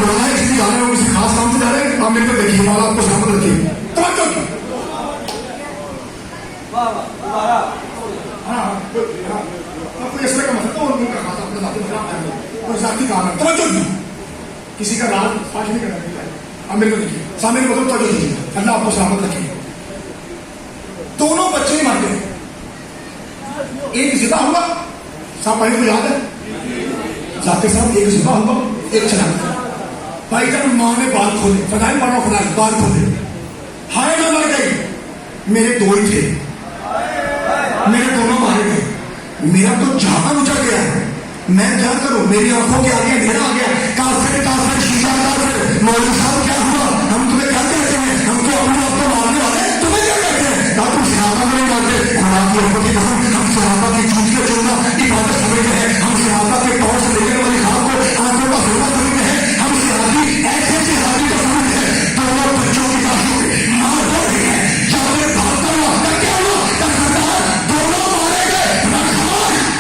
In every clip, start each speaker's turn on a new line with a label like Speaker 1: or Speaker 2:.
Speaker 1: بلایا ہے، کسی جانے میں کسی خاص کام سے جا رہے ہیں، آپ مل کر دیکھیے، مولا آپ کو سلامت رکھیے. توجہ کی کوئی اس طرح کا مسئلہ تو ان کا خاص اپنے ذاتی مسئلہ کوئی ذاتی کام ہے. توجہ کی کسی کا راز فاش نہیں کرنا چاہیے. آپ مل کر دیکھیے سامنے کو توجہ دیجیے. اللہ آپ کو سلامت رکھیے. دونوں بچے ہی مر گئے. ایک ذبح ہوا، صاحب بھائی کو یاد ہے ذاکر صاحب، ایک ذبح ہوا ایک چلا گیا. بھائی جب ماں نے بال کھولے، فضائل پڑھا فضائل، بال کھولے، ہائے میں مر گئی، میرے دو ہی تھے، میرے دونوں مارے گئے، میرا تو جہاں اچھا گیا ہے، میں کیا کروں؟ میری آنکھوں کے آگے اندھیرا آ گیا. کافر کافر شیشہ کافر. مولوی صاحب کیا ہوا؟ ہم تمہیں کیا کہتے ہیں؟ ہم تو اپنے آپ کو مارنے والے ہیں، تمہیں کیا کہتے ہیں؟ کہا تم صحابہ میں نہیں مانتے. خدا کی رحمت کی قسم ہم صحابہ کی چونچ کے چلنا عبادت سمجھتے ہیں. ہم صحابہ کے پاؤں سے لینے والی خاک کو آنکھوں کا سونا سمجھتے ہیں. ہم صحابی ایسے صحابی کا سمجھ ہے. دونوں بچوں کی لاشوں پہ مار ہو رہی ہے. جب میں بھاگتا ہوا کیا کیا ہوا؟ دونوں مارے گئے.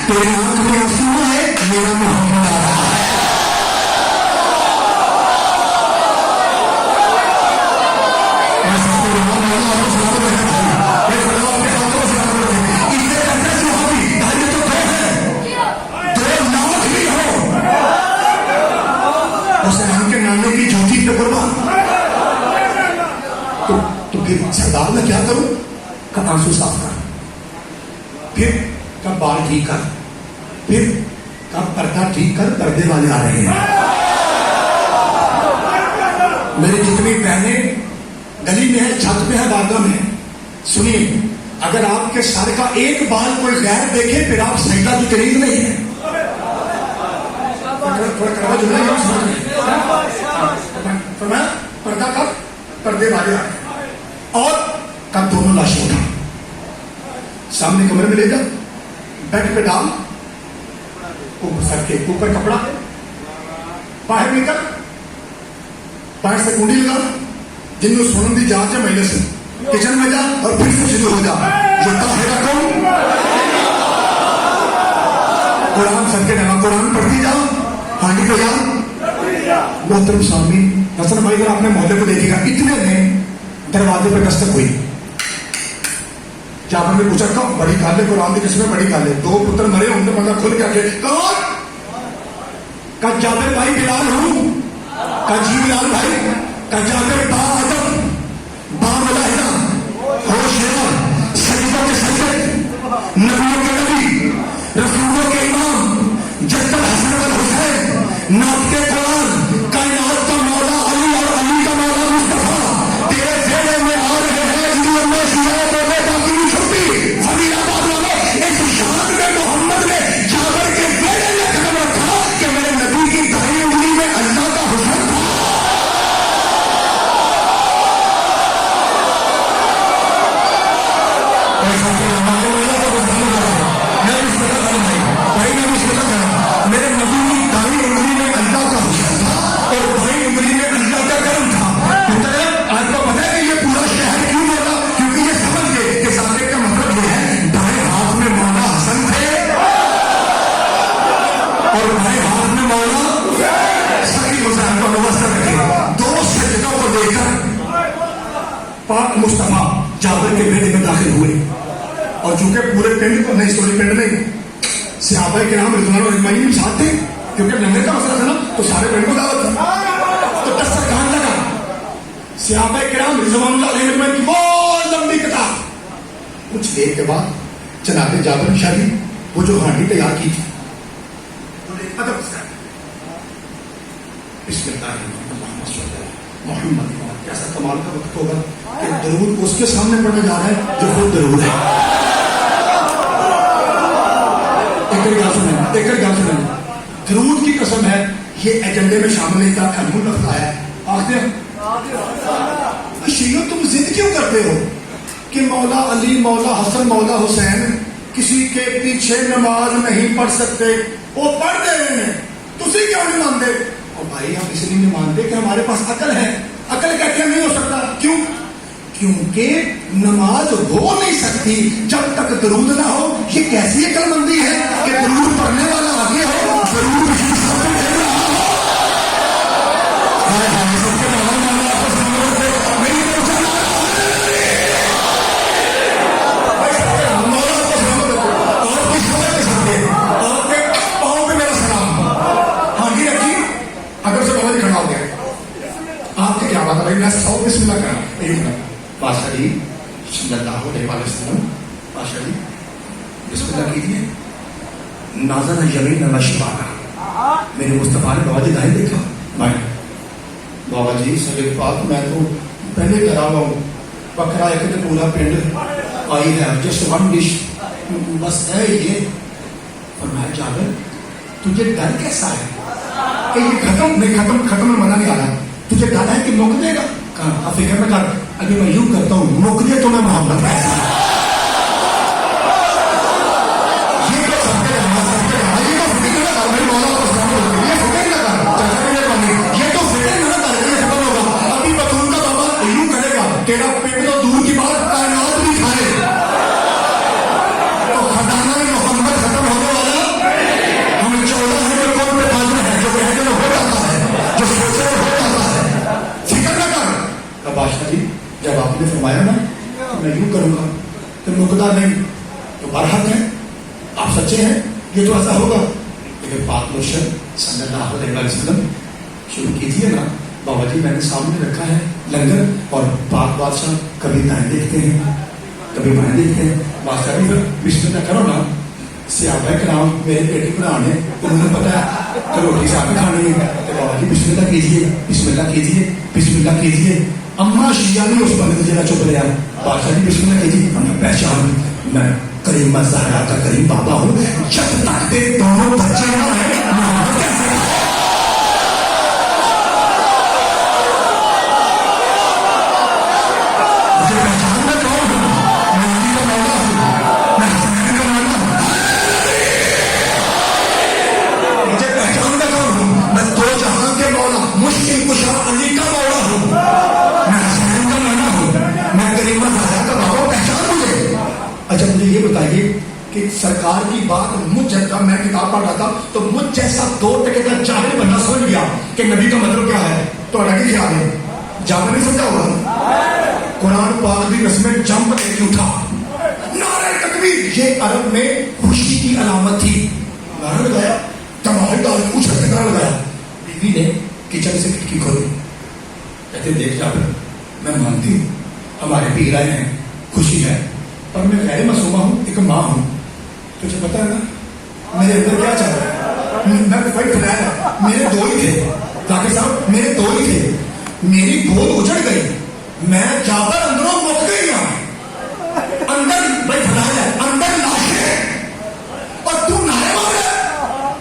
Speaker 1: تیری آنکھ میں آنسو ہے، میرا محمد آ رہا ہے. تو پھر سردار میں کیا کروں؟ کب آنسو صاف کر، پھر کب بال ٹھیک کر، پھر کب پردہ ٹھیک کر، پردے والے آ رہے ہیں. میری جتنی بہنیں گلی میں ہے، چھت پہ ہے، بارگاہ میں ہے، سنیے، اگر آپ کے سر کا ایک بال کوئی غیر دیکھے پھر آپ سجدہ کی قریب نہیں ہے. پردہ کب؟ پردے والے آ رہے ہیں. اور کب دونوں لاشیں اٹھا سامنے کمرے میں لے جا، بیڈ پہ ڈال، اوپر سر کے اوپر کپڑا، باہر نکل، باہر سے کنڈی لگا، جن کو سنن دی جانچ ہے مہینے سے، کچن میں جا اور پھر سے شروع ہو جا. جو طاہرہ کون؟ قرآن سر کے نام قرآن پڑھتی جاؤ، ہانڈی پہ جاؤ. محترم سامعین، حسن بھائی اگر آپ نے محلے کو دیکھے گا، اتنے میں دروازے پہ دستک ہوئی. جعفر نے پوچھا کب؟ بڑی کالے قرآن کی قسمیں بڑی کالے، دو پتر مرے، ان کے پردہ کھل کے کون؟ کہا جابر بھائی بلال ہوں. کہا جی بلال بھائی. کہا جابر با ادب، با ملاحدہ، ہوشیار، سجدوں کے سجد، نبیوں کے نبی، رسولوں کے امام، جد الحسن والحسین، ناطق قرآن، کائنات کا مولا علی اور علی کا مولا مصطفیٰ تیرے زیرے میں آ رہے ہیں. اس میں سیاحت اور باقی نہیں چھوٹی فضیل آباد والوں اس شان میں محمد نے جابر کے بیڑے میں قدم رکھا کہ میرے نبی کی دائیں انگلی میں اللہ کا حسن تھا. میرے نبی کی دائیں انگلی میں اللہ کا حسن تھا اور بائیں انگلی میں اللہ کا کرم تھا. آپ کو پتا ہے کہ یہ پورا شہر کیوں بولا؟ کیونکہ یہ سمجھ گئے کہ ثابت کا مطلب یہ ہے دائیں ہاتھ میں مولا حسن تھے اور بائیں ہاتھ میں مولا سکی حسین کو وابستہ رکھے. دو سجدوں کو دیکھ کر پاک مصطفیٰ جابر کے بیٹے میں داخل ہوئے. اور چونکہ پورے پنڈ کو نہیں، سوری پنڈ نہیں، صحابہ کرام رضوان اور اجمعین بھی ساتھ تھے، کیونکہ لمبے کا مسئلہ تھا نا، تو سارے پنڈ کو دعوت تھی. تو دسترخوان لگا، صحابہ کرام رضوان اللہ علیہ اجمعین کی بہت لمبی کتاب. کچھ دیر کے بعد جناب جابر شاہی وہ جو ہانڈی تیار کی تھی ادب سے بسم اللہ محمد. کیسا کمال کا وقت ہوگا کہ درود اس کے سامنے پڑھنے جا رہا ہے جو خود درود ہے. ایک گل سنیں، درود کی قسم ہے یہ ایجنڈے میں شامل نہیں تھا. قانون رکھتا ہے آخر شیعہ تم ضد کیوں کرتے ہو کہ مولا علی، مولا حسن، مولا حسین کسی کے پیچھے نماز نہیں پڑھ سکتے؟ وہ پڑھ دے رہے ہیں، تسی کیوں نہیں مانتے؟ اور بھائی ہم اس لیے نہیں مانتے کہ ہمارے پاس عقل ہے. عقل کہتے نہیں ہو سکتا. کیوں؟ کیونکہ نماز ہو نہیں سکتی جب تک درود نہ ہو. یہ کیسی عقل مندی ہے کہ درود پڑھنے والا آگے ہو، درود بادشاہ جی صلی اللہ علیہ وسلم، بادشاہ جی بسم اللہ کیجیے. نازن یمین نشبانا، میرے مصطفیٰ نے بابا جی دائیں دیکھا. میں بابا جی سگے پاک میں تو پہلے کرا ہوا ہوں، بکرا ایک تو پورا پنڈ آئی ہے جسٹ ون ڈش بس ہے یہ. فرمایا جابر تجھے ڈر کیسا ہے کہ یہ ختم میں منع نہیں آ رہا، تجھے ڈر ہے کہ موقع دے گا؟ کہا فکر میں کر، ابھی میں یوں کرتا ہوں موقع دے تو میں محمد کہتا ہوں. جب آپ نے فرمایا نا میں یوں کروں گا تو نقطہ نہیں تو برحق ہے، آپ سچے ہیں، یہ تو ایسا ہوگا. لیکن پاک روشن صلی اللہ علیہ وسلم شروع کیجیے نا. بابا جی میں نے سامنے رکھا ہے لنگر، اور پاک بادشاہ کبھی دائیں دیکھتے ہیں کبھی بائیں دیکھتے ہیں. بادشاہ بھی پھر بسم اللہ کرو نا. صحابہ کرام میرے بیٹی قرآن ہے، انہوں نے پتا ہے کہ روٹی سے آپ کھانی ہے تو بابا جی بسم اللہ کیجیے بسم اللہ کیجیے بسم اللہ کیجیے. اما شیعہ نے اس بندے جگہ چپ رہا. بادشاہ جی بسم اللہ کیجیے. ہم نے پہچان میں کریم زہرا کا کریم بابا ہوں، جب تک تیرے دونوں بچے نہ ہیں محمد کیسے مجھے پہچان میں کون ہوں؟ میں علی کا مولا ہوں، میں حسین کا مولا ہوں. مجھے پہچان میں کون ہوں؟ میں دو جہاں کے مولا مشکل کشا علی کا مولا ہوں، میں حسین کا مولا ہوں، میں کریم زہرا کا بابا. پہچان مجھے. اچھا مجھے یہ بتائیے کہ سرکار کی بات مجھ جیسا، میں کتاب پڑھ رہا تھا تو مجھ جیسا 2 ٹکے کا جاہل بندہ سمجھ گیا کہ نبی کا مطلب کیا ہے تو الگ ہی خیال ہے. جاہل نہیں سمجھا ہوگا. قرآن پاک کی رسمیں جمپ لے کے اٹھا، نعرہ تکبیر، یہ عرب میں خوشی کی علامت تھی. نعرہ لگایا، تمہاری دال اچھل کے نعرہ لگایا. بیوی نے کچن سے کھڑکی کھولی، کہتے دیکھ جا میں مانتی ہوں ہمارے پیر آئے ہیں، خوشی ہے، پر میں غیر معصومہ ہوں، ایک ماں ہوں. تجھے پتا ہے نا میرے اندر کیا چل رہا ہے؟ میں وہی پھیلایا، میرے 2 ہی تھے ذاکر صاحب، میرے 2 ہی تھے. میری گود اجڑ گئی، میں جابر اندروں مک گئی ہوں. اندر بھائی پھیلایا، اندر لاشیں اور تو نعرے مار رہا.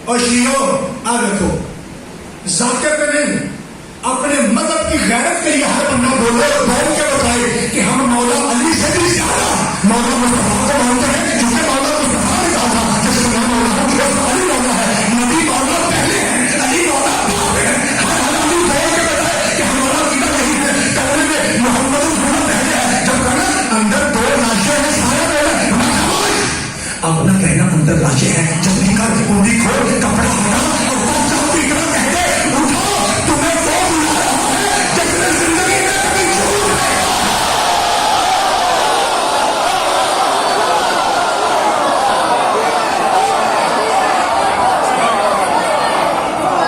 Speaker 1: اور شیعو آ دیکھو ذاکر پہ نہیں، اپنے مذہب کی غیرت کے لیے ہر بندہ بولے اور بول کے بتائے کہ ہم مولا علی سے بھی زیادہ مولا مصطفیٰ کو مانتے ہیں، کیونکہ مولا مصطفیٰ نے کہا تھا جیسے میں مولا ہوں علی مولا ہے. نبی مولا پہلے ہیں، علی مولا بعد ہے. ہر آدمی بول کے بتائے کہ ہمارا عقیدہ نہیں ہے. کہنے میں محمد رسول پہلے ہے، جب کہنا اندر 2 لاشیں ہیں سارے بولے اپنا کہنا اندر لاشیں ہیں. جب نکل پوری کھول کپڑا ہٹا اور بہت جلدی اتنا کہتے اٹھو تمہیں کون بلا رہا ہے جس نے زندگی میں کبھی جھوٹ نہیں.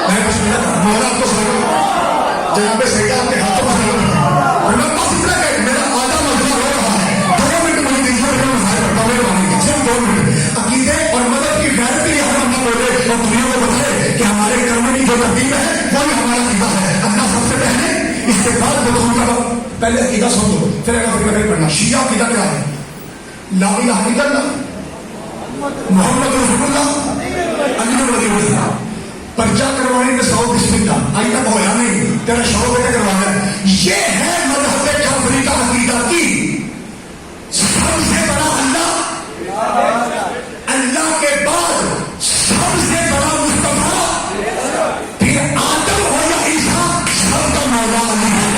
Speaker 1: میں بسم اللہ مولا آپ کو سمجھوں جناب سیدہ آپ کے ہاتھوں میں میں بس اتنا کہ میرا آدھا مجمع ہو رہا ہے. 2 منٹ مجھے دیجیے، میرا مسائل کرتا ہوں، میرے صرف 2 منٹ. عقیدے اور مدد کی غیرت کے لیے ہم اپنا بولے اور دنیا کو بتائے کہ ہمارے کرم کی جو ترتیب ہے وہی ہمارا عقیدہ ہے. اللہ سب سے پہلے، اس کے بعد بدخون کا پہلے عقیدہ سن دو پھر اگر فکر پڑھنا. شیعہ عقیدہ کیا ہے؟ لا الہ الا اللہ محمد رسول اللہ علی ولی اللہ. پرچہ کروانے میں 100 بسم اللہ آئی تک ہویا نہیں، تیرا شوق ہے کروانا. یہ ہے مذہب جعفری کا عقیدہ کی سب سے بڑا اللہ کے بعد سب سے بڑا مصطفیٰ، پھر آدم ہو یا عیسیٰ سب کا مولا علی ہے.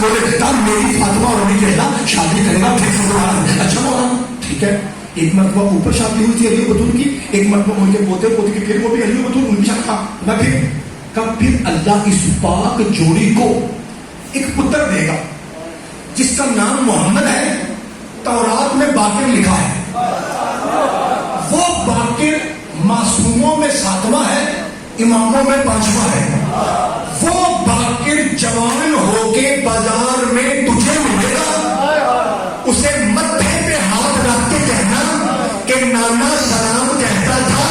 Speaker 1: بولے تھا میری فاطمہ اور علی کہنا شادی کرے گا پھر سنوانا. اچھا مولانا ٹھیک ہے. ایک مرتبہ اوپر شادی ہوئی تھی علی بطول کی, ایک مرتبہ ان کے پوتے پوتی کی, پھر وہ بھی علی بطول ان کی شادی تھا. میں پھر اللہ اس پاک جوڑی کو ایک پتر دے گا جس کا نام محمد ہے, تورات میں باقر لکھا ہے. وہ باقر معصوموں میں 7واں ہے, اماموں میں 5واں ہے. وہ باقر جوان ہو کے بازار میں تجھے ملے گا, اسے متھے پہ ہاتھ رکھ کے کہنا کہ نانا سلام کہتا تھا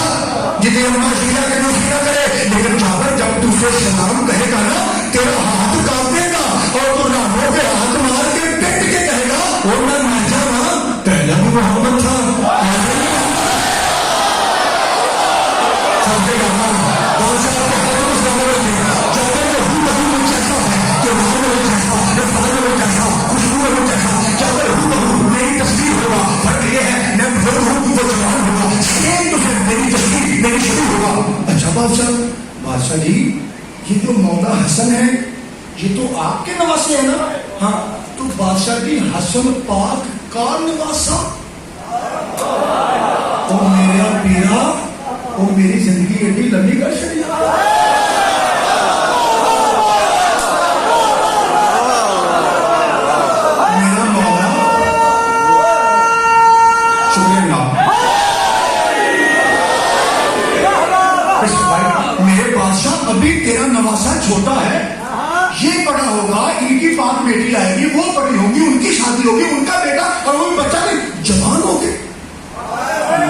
Speaker 1: جنہیں اماں شیلا کے نوشیلا کرے, لیکن جابر جب تو اسے سلام کہے گا نا تیرا ہاتھ کانپے گا اور تو ناموں پہ ہاتھ مار کے پٹ کے کہے گا اور میں مانجا نا پہلا بھی محمد تھا. اچھا بادشاہ جی یہ جو مولا حسن ہے یہ تو آپ کے نواسے ہیں نا. ہاں تو بادشاہ جی حسن پاک کا نواسا تو میرا پیرا وہ میری زندگی ایڈی لمبی کر چڑی. میرا مولا شکریہ میرے بادشاہ, ابھی تیرا نواسا چھوٹا ہے, یہ بڑا ہوگا, ان کی پاک بیٹی آئے گی, وہ بڑی ہوگی, ان کی شادی ہوگی, ان کا بیٹا, اور وہ بچہ نہیں جوان ہو گئے.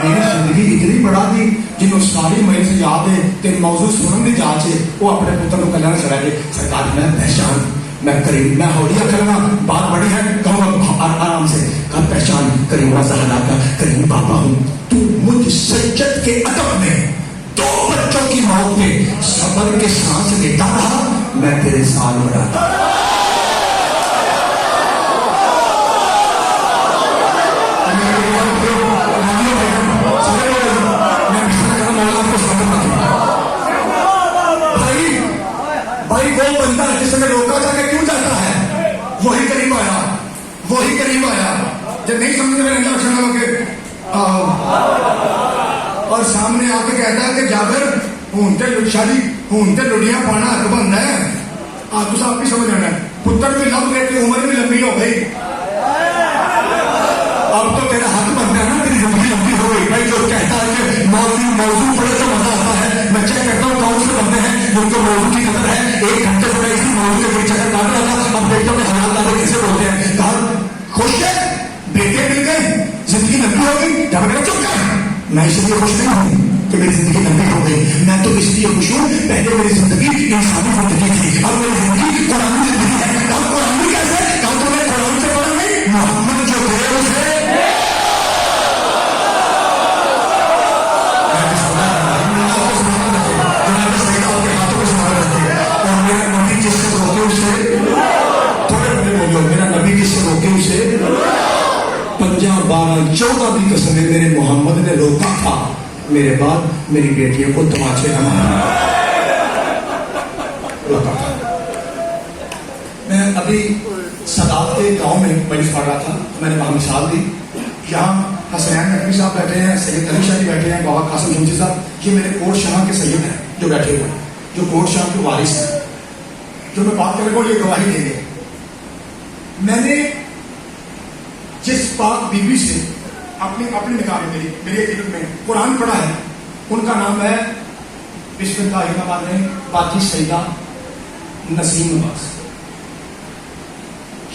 Speaker 1: میری زندگی اتنی بڑھا دی جنہوں ساری مہینے سے یاد ہے کہ موضوع سنن دی جانچ ہے وہ اپنے پتر کو کلیان چڑھا کے سرکار میں پہچان میں کریم میں ہولیا کرنا بات بڑی ہے کہوں آرام سے کہا پہچان کریم زہرا کا کریم بابا ہوں. تو مجھ سجد کے ادب میں 2 بچوں کی موت میں صبر کے سانس لیتا رہا, میں تیرے سال بڑھاتا. بھائی وہ بندہ جس نے روکا تھا کہ کیوں جاتا ہے وہی قریب آیا جب نہیں سمجھ میں اللہ شاہ ہو کے اور سامنے آ کے کہتا ہے کہ جابر ہونتے شادی ہونتے لڑیاں پانا حق بند ہے. آپ تو آپ بھی سمجھ آنا ہے پتر بھی لب گئے عمر بھی لمبی ہو گئی, اب تو تیرا حق بنتا ہے نا, تیری زندگی لمبی ہو گئی. بھائی جو کہتا ہے کہ موضوع پڑے تو مزہ آتا ہے, میں چیک کرتا ہوں کون سے بندے ہیں جن کو موضوع کی قدر ہے. 1 گھنٹے سے میں اسی موضوع کے پیچھے چکر کاٹ رہا تھا, اب بیٹوں کے حالات دادے کیسے بولتے ہیں. کہا خوش ہے بیٹے مل گئے زندگی لمبی ہو گئی. جب میں چپ کر میں اس لیے خوش نہیں ہوں کہ میری زندگی لمبی ہو گئی, میں تو اس لیے خوش ہوں پہلے میری زندگی انسانی زندگی تھی, اب میری زندگی قرآنی زندگی ہے. اب قرآنی کیسے کہا تو میں قرآن سے پڑھا نہیں, محمد جو ہے اسے میرا نبی کس سے روکے اسے 5 12 14 بھی قسمیں میرے محمد نے روکا تھا. میرے بعد میری بیٹیوں کو تماچے نہ مارنا روکا تھا. میں ابھی سادات کے گاؤں میں مجلس پڑھ رہا تھا, میں نے وہاں مثال دی. یہاں حسنین نقوی صاحب بیٹھے ہیں, سید علی شاہ جی بیٹھے ہیں, بابا قاسم جمشید صاحب, یہ میرے کوٹ شاہ کے سید ہیں جو بیٹھے ہوئے ہیں, جو کوٹ شاہ کے وارث ہیں, جو میں بات کرنے کو یہ گواہی دیں گے. میں نے جس پاک بی بی سے اپنی نکاح میں میری عقیدت میں قرآن پڑھا ہے ان کا نام ہے بسم اللہ الرحمن الرحیم باقی سیدہ نسیم نواز.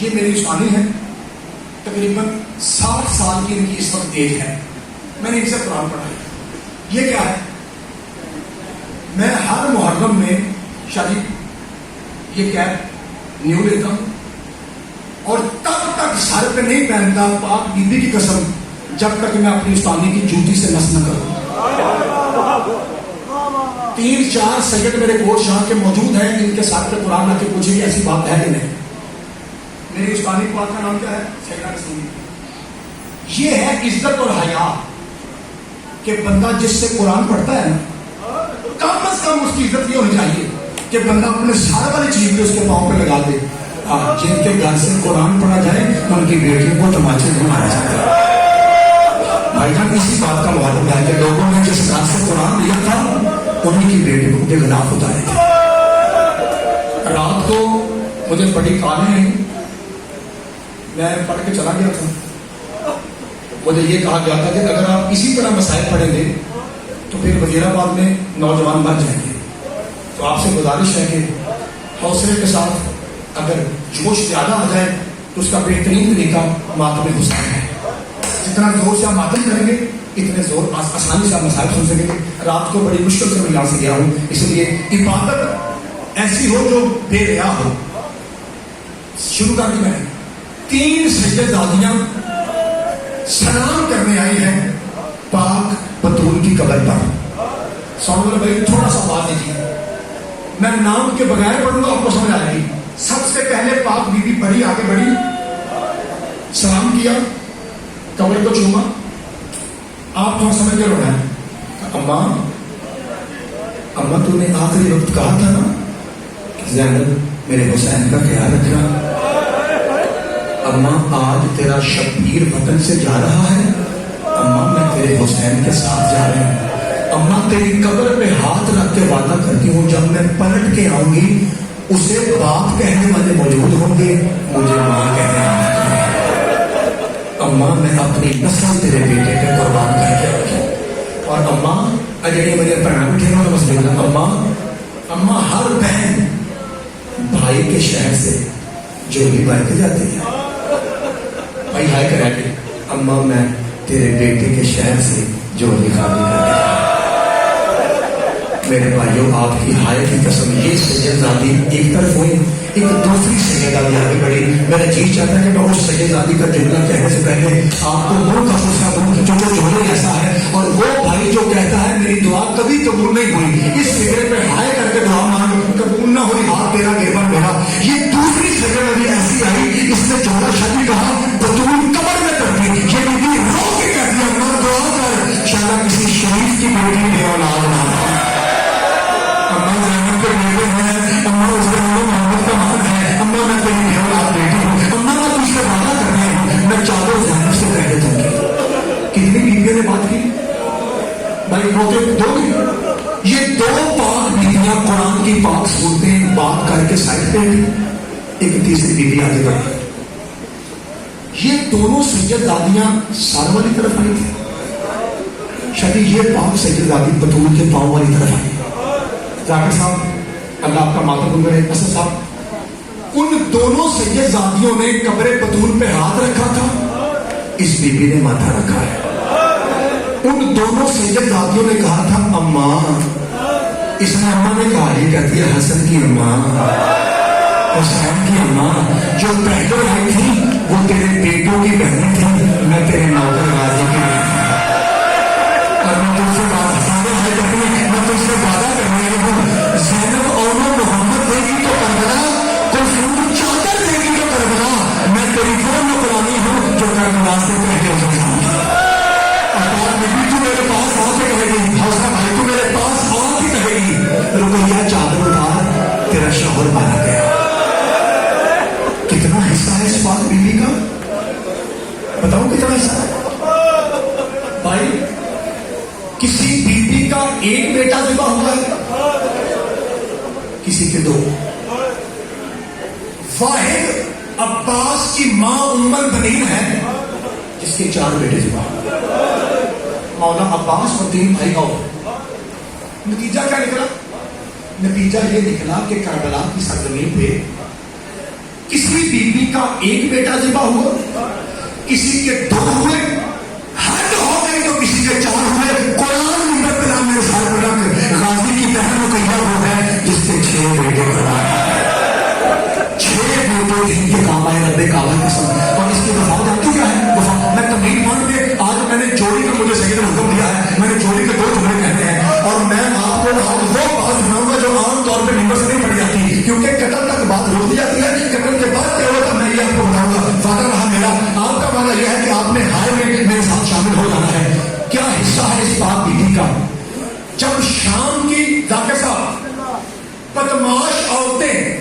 Speaker 1: یہ میری عثمانی ہے, تقریباً 60 سال کی ان کی اس وقت ایج ہے. میں نے ان سے قرآن پڑھا ہے. یہ کیا ہے, میں ہر محرم میں شادی یہ کیپ نیو لیتا ہوں اور تب تک سر پہ نہیں پہنتا پاک بی بی کی قسم جب تک میں اپنی استانی کی جوتی سے نس نہ کروں. 3-4 سید میرے کوٹ شاہ کے موجود ہیں جن کے ساتھ پہ قرآن رکھ کے پوچھیں گے ایسی بات ہے کہ نہیں. میری استانی پاک کا نام کیا ہے, سیدہ نسیم. یہ ہے عزت اور حیا کہ بندہ جس سے قرآن پڑھتا ہے نا کم از کم اس کی عزت یہ ہونی چاہیے کہ بندہ اپنے سارے والی چیز پہ اس کے پاؤں پہ لگا دے
Speaker 2: جن کے گھر سے قرآن پڑھا جائے ان کی بیٹیوں کو تماچے میں مارا جاتا ہے. بھائی جان اسی بات کا معلوم ہے کہ لوگوں نے جس گھر سے قرآن لیا تھا انہیں کی بیٹیوں کے خلاف اتارے تھے. رات کو مجھے بڑی کالیں ہیں، میں پڑھ کے چلا گیا تھا. مجھے یہ کہا گیا تھا کہ اگر آپ اسی طرح مسائل پڑھیں گے تو پھر وزیر آباد میں نوجوان مر جائیں گے. تو آپ سے گزارش ہے کہ حوصلے کے ساتھ اگر جوش زیادہ آ جائے تو اس کا بہترین طریقہ ماتم حسین ہے. جتنا زور سے آپ ماتم کریں گے اتنے زور آسانی سے آپ مسائل سن سکیں گے. رات کو بڑی مشکل سے میں یہاں سے گیا ہوں، اس لیے عبادت ایسی ہو جو بے ریا ہو. شروع کر دی میں نے. 3 سجدہ زادیاں سلام کرنے آئی ہیں پاک بطول کی قبر پر. سوال بھائی تھوڑا سا بات دیجیے، میں نام کے بغیر پڑھوں گا آپ کو سمجھ آئے گی. سب سے پہلے پاک بی بی بڑی آگے بڑھی، سلام کیا، قبر کو چوما. آپ تھوڑا سمجھ کے رونا ہے. اماں تو نے آخری وقت کہا تھا نا کہ زینب میرے حسین کا خیال رکھنا. اماں آج تیرا شبیر وطن سے جا رہا ہے، اماں میں تیرے حسین کے ساتھ جا رہی ہوں. اماں تیری قبر پہ ہاتھ رکھ کے وعدہ کرتی ہوں جب میں پلٹ کے آؤں گی اسے باپ کہنے والے موجود ہوں گے، مجھے ماں کہنے والے. اماں میں اپنی نسل تیرے بیٹے پہ قربان کر کے رکھی. اور اماں اجڑی میرے پڑھنا اٹھے نا مسئلہ. اماں ہر بہن بھائی کے شہر سے جولی بھر کے جاتی ہے. بھائی ہائے کرا کے اماں میں تیرے بیٹے کے شہر سے جولی خالی کر کے. میرے بھائیوں آپ کی ہائے کی قسم یہ سجدادی ایک طرف ہوئی، ایک دوسری سجدادی آگے بڑھی. میرا جی چاہتا ہے کہ میں اس سجدادی کا جملہ کہنے سے پہلے آپ کو منہ کا فرصہ دوں جو جملہ ایسا ہے. اور وہ بھائی جو کہتا ہے میری دعا کبھی قبول نہیں ہوئی، اس فکرے پہ ہائے کر کے دعا مانگ قبول نہ ہوئی، ہاتھ تیرا گربن میرا. یہ دوسری سجدادی ایسی آئی، اس نے جملہ شادی کہا بطول قبر میں کرتی. یہ بیٹی رو کے کہتی ہے اللہ دعا کر شاید کسی شریف کی بیٹی بے اولاد نہ ہو. کتنی بیویوں نے بات کی بھائی موقع دو گی. یہ 2 پاک بیویاں قرآن کی پاک صورتیں بات کر کے سائڈ پہ گئی، ایک تیسری بیوی آگے بڑھی. یہ دونوں سجدادیاں سر والی طرف آئی تھی. شاید یہ پاک سجدادی بطول کے پاؤں والی طرف آئی. ذاکر صاحب اللہ آپ کا ماتم کرے. اسد صاحب ان دونوں سجدادیوں نے قبر بطول پہ ہاتھ رکھا تھا، اس بی بی نے ماتھا رکھا ہے. ان دونوں سجدادیوں نے کہا تھا اماں. اس نے اماں نے کہا یہ کہتی ہے حسن کی اماں، حسین کی اماں. جو پہلے آئی تھی وہ تیرے بیٹوں کی بہنیں تھی، میں تیرے نوکر غازی کی بہن تھی. اور میں تم سے میں تم سے وعدہ کرنے ہوں زینب اور محمد دے گی تو کربلا، کوئی چادر دے گی تو کربلا، میں تیری وہ نوکرانی ہوں جو کربلا سے پہلے ہو جائے. تو میرے پاس آ کے کہے گی، حوصلہ بھائی تو میرے پاس آ کے کہے گی رقیہ چادر اٹھا تیرا شوہر مارا گیا. کتنا حصہ ہے اس پاک بیوی کا؟ بتاؤ کتنا حصہ ہے بھائی. کسی بیوی کا ایک بیٹا ذبح ہوا ہے، کسی کے 2. واحد عباس کی ماں ام البنین ہے جس کے 4 بیٹے ذبح ہوئے. مولا عباس اور 3 بھائی اور. نتیجہ کیا نکلا؟ نتیجہ یہ نکلا کہ کربلا کی سرزمین پہ کسی بیوی کا ایک بیٹا ذبح ہوا، کسی کے 2 ہوئے، حد ہو گئی تو کسی کے 4 ہوئے. قرآن نمبر پہ نام میرے ساتھ پڑھا کہ غازی کی بہن رقیہ وہ ہے جس کے 6 بیٹے پیدا ہوئے. 6 بیٹے جن کے کام آئے رب کعبہ کے ساتھ. اور اس کی وفا جانتی کیا ہے؟ وفا میں تمہیں مان کے آج میں نے جوڑی کا مجھے سید نے حکم دیا ہے، میں نے جوڑی کے 2 جملے کہتے ہیں. اور میں آپ کو آج وہ بات سناؤں گا جو عام طور پہ نمبر سے نہیں پڑھی جاتی، کیونکہ قتل تک بات روک دی جاتی ہے. قتل کے بعد کیا ہوتا میں یہ آپ کو بتاؤں گا. وعدہ رہا میرا، آپ کا وعدہ یہ ہے کہ آپ نے ہائے میں میرے ساتھ شامل ہو جانا ہے. کیا حصہ ہے اس پاک بیوی کا؟ جب شام کی ذاکر صاحب بدماش عورتیں